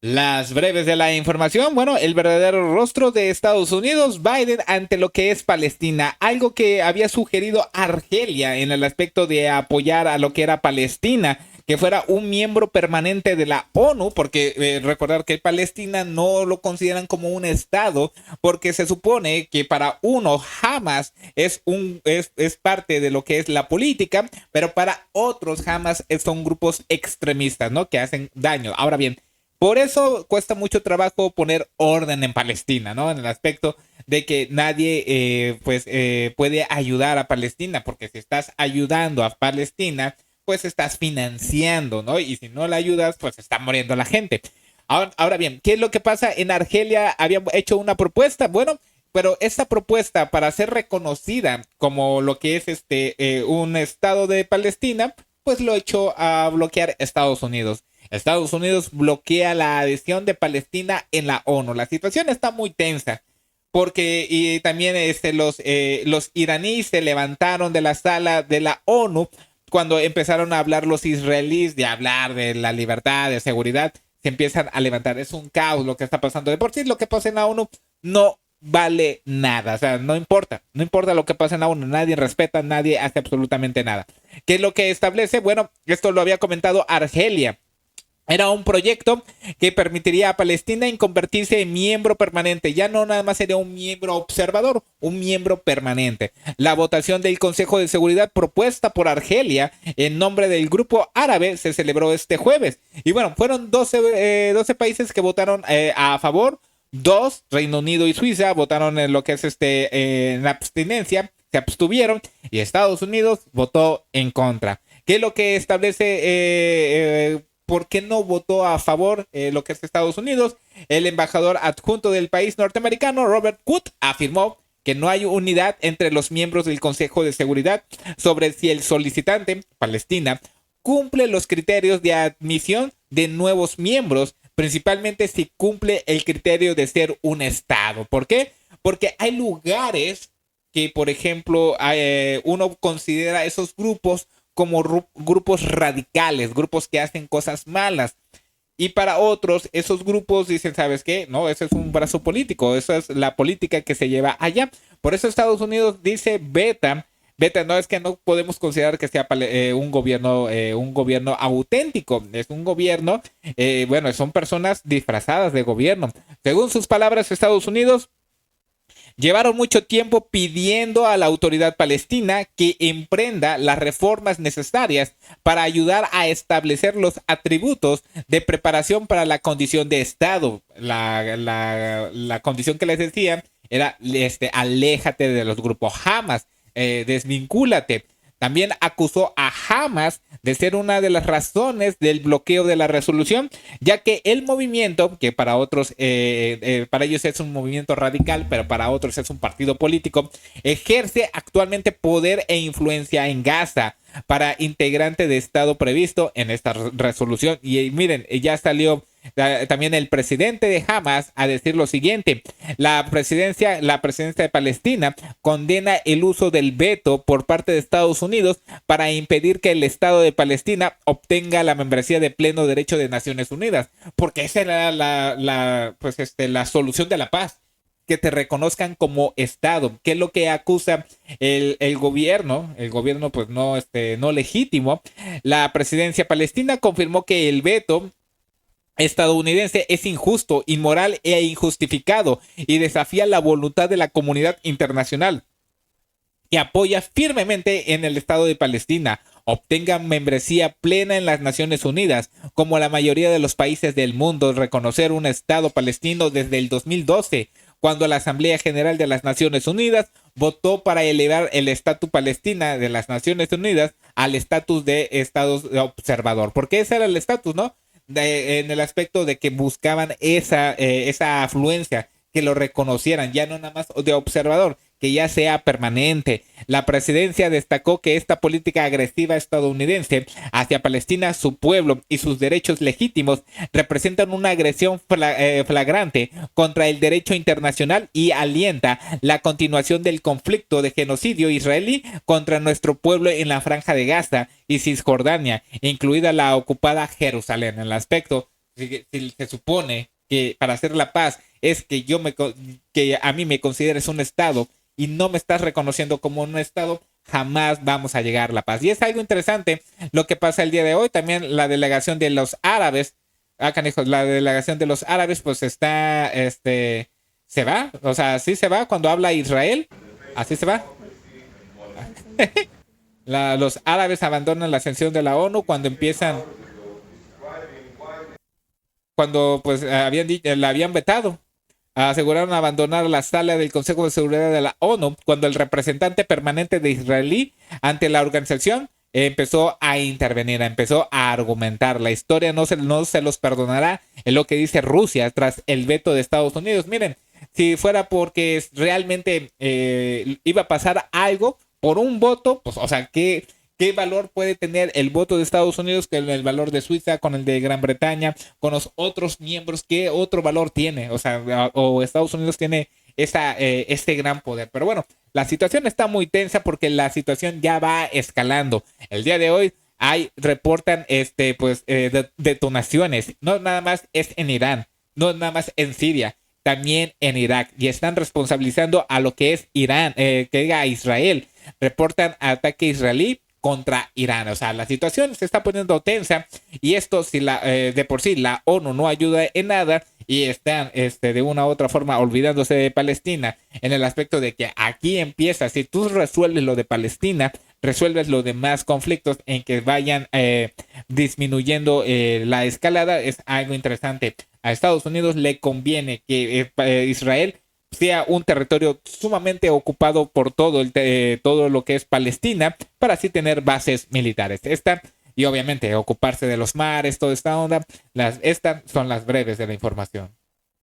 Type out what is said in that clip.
Las breves de la información, bueno, el verdadero rostro de Estados Unidos, Biden ante lo que es Palestina, algo que había sugerido Argelia en el aspecto de apoyar a lo que era Palestina, que fuera un miembro permanente de la ONU, porque recordar que Palestina no lo consideran como un estado, porque se supone que para uno Hamas es parte de lo que es la política, pero para otros Hamas son grupos extremistas, ¿no? Que hacen daño. Ahora bien, por eso cuesta mucho trabajo poner orden en Palestina, ¿no? En el aspecto de que nadie puede ayudar a Palestina, porque si estás ayudando a Palestina, pues estás financiando, ¿no? Y si no la ayudas, pues está muriendo la gente. Ahora bien, ¿qué es lo que pasa? En Argelia habían hecho una propuesta, bueno, pero esta propuesta para ser reconocida como lo que es un estado de Palestina, pues lo echó a bloquear Estados Unidos. Estados Unidos bloquea la adhesión de Palestina en la ONU. La situación está muy tensa porque y también los iraníes se levantaron de la sala de la ONU cuando empezaron a hablar los israelíes de hablar de la libertad, de seguridad, se empiezan a levantar. Es un caos lo que está pasando. De por sí lo que pasa en la ONU no vale nada, o sea, no importa, no importa lo que pase en la ONU, nadie respeta, nadie hace absolutamente nada. ¿Qué es lo que establece? Bueno, esto lo había comentado Argelia. Era un proyecto que permitiría a Palestina en convertirse en miembro permanente. Ya no nada más sería un miembro observador, un miembro permanente. La votación del Consejo de Seguridad propuesta por Argelia en nombre del grupo árabe se celebró este jueves. Y bueno, fueron 12 países que votaron a favor. Dos, Reino Unido y Suiza, votaron en lo que es en abstinencia, se abstuvieron. Y Estados Unidos votó en contra. ¿Qué es lo que establece por qué no votó a favor lo que es Estados Unidos? El embajador adjunto del país norteamericano, Robert Wood, afirmó que no hay unidad entre los miembros del Consejo de Seguridad sobre si el solicitante, Palestina, cumple los criterios de admisión de nuevos miembros, principalmente si cumple el criterio de ser un Estado. ¿Por qué? Porque hay lugares que, por ejemplo, uno considera esos grupos como grupos radicales, grupos que hacen cosas malas. Y para otros, esos grupos dicen, ¿sabes qué? No, eso es un brazo político, eso es la política que se lleva allá. Por eso Estados Unidos dice beta, no es que no podemos considerar que sea un gobierno auténtico, es un gobierno, bueno, son personas disfrazadas de gobierno. Según sus palabras, Estados Unidos llevaron mucho tiempo pidiendo a la autoridad palestina que emprenda las reformas necesarias para ayudar a establecer los atributos de preparación para la condición de Estado. La condición que les decía era aléjate de los grupos Hamas, desvincúlate. También acusó a Hamas de ser una de las razones del bloqueo de la resolución, ya que el movimiento, que para otros, para ellos es un movimiento radical, pero para otros es un partido político, ejerce actualmente poder e influencia en Gaza para integrante de Estado previsto en esta resolución. Y miren, ya salió también el presidente de Hamas a decir lo siguiente: la presidencia de Palestina condena el uso del veto por parte de Estados Unidos para impedir que el Estado de Palestina obtenga la membresía de pleno derecho de Naciones Unidas, porque esa era la solución de la paz, que te reconozcan como Estado. ¿Qué es lo que acusa el gobierno? El gobierno pues no legítimo. La presidencia palestina confirmó que el veto estadounidense es injusto, inmoral e injustificado y desafía la voluntad de la comunidad internacional, que apoya firmemente en el Estado de Palestina obtenga membresía plena en las Naciones Unidas, como la mayoría de los países del mundo, reconocer un Estado palestino desde el 2012, cuando la Asamblea General de las Naciones Unidas votó para elevar el estatus Palestina de las Naciones Unidas al estatus de Estado observador, porque ese era el estatus, ¿no? En el aspecto de que buscaban esa afluencia, que lo reconocieran, ya no nada más de observador, que ya sea permanente. La presidencia destacó que esta política agresiva estadounidense hacia Palestina, su pueblo y sus derechos legítimos representan una agresión flagrante contra el derecho internacional y alienta la continuación del conflicto de genocidio israelí contra nuestro pueblo en la Franja de Gaza y Cisjordania, incluida la ocupada Jerusalén. En el aspecto si se supone que para hacer la paz es que que a mí me consideres un Estado y no me estás reconociendo como un Estado, jamás vamos a llegar a la paz. Y es algo interesante lo que pasa el día de hoy. También la delegación de los árabes, canijos, la delegación de los árabes, pues está, se va, o sea, sí se va cuando habla Israel, así se va. Los árabes abandonan la ascensión de la ONU cuando empiezan, cuando pues la habían vetado. Aseguraron abandonar la sala del Consejo de Seguridad de la ONU cuando el representante permanente de Israelí ante la organización empezó a intervenir, empezó a argumentar. La historia no se los perdonará, es lo que dice Rusia tras el veto de Estados Unidos. Miren, si fuera porque realmente iba a pasar algo por un voto, pues, o sea, ¿qué valor puede tener el voto de Estados Unidos con el valor de Suiza, con el de Gran Bretaña, con los otros miembros? ¿Qué otro valor tiene? O sea, o Estados Unidos tiene este gran poder. Pero bueno, la situación está muy tensa porque la situación ya va escalando. El día de hoy reportan detonaciones. No nada más es en Irán, no nada más en Siria, también en Irak. Y están responsabilizando a lo que es Irán, que diga a Israel. Reportan ataque israelí contra Irán. O sea, la situación se está poniendo tensa y esto, si de por sí la ONU no ayuda en nada y están de una u otra forma olvidándose de Palestina en el aspecto de que aquí empieza, si tú resuelves lo de Palestina, resuelves los demás conflictos en que vayan disminuyendo la escalada, es algo interesante. A Estados Unidos le conviene que Israel sea un territorio sumamente ocupado por todo lo que es Palestina, para así tener bases militares. Y obviamente ocuparse de los mares, toda esta onda. Estas son las breves de la información.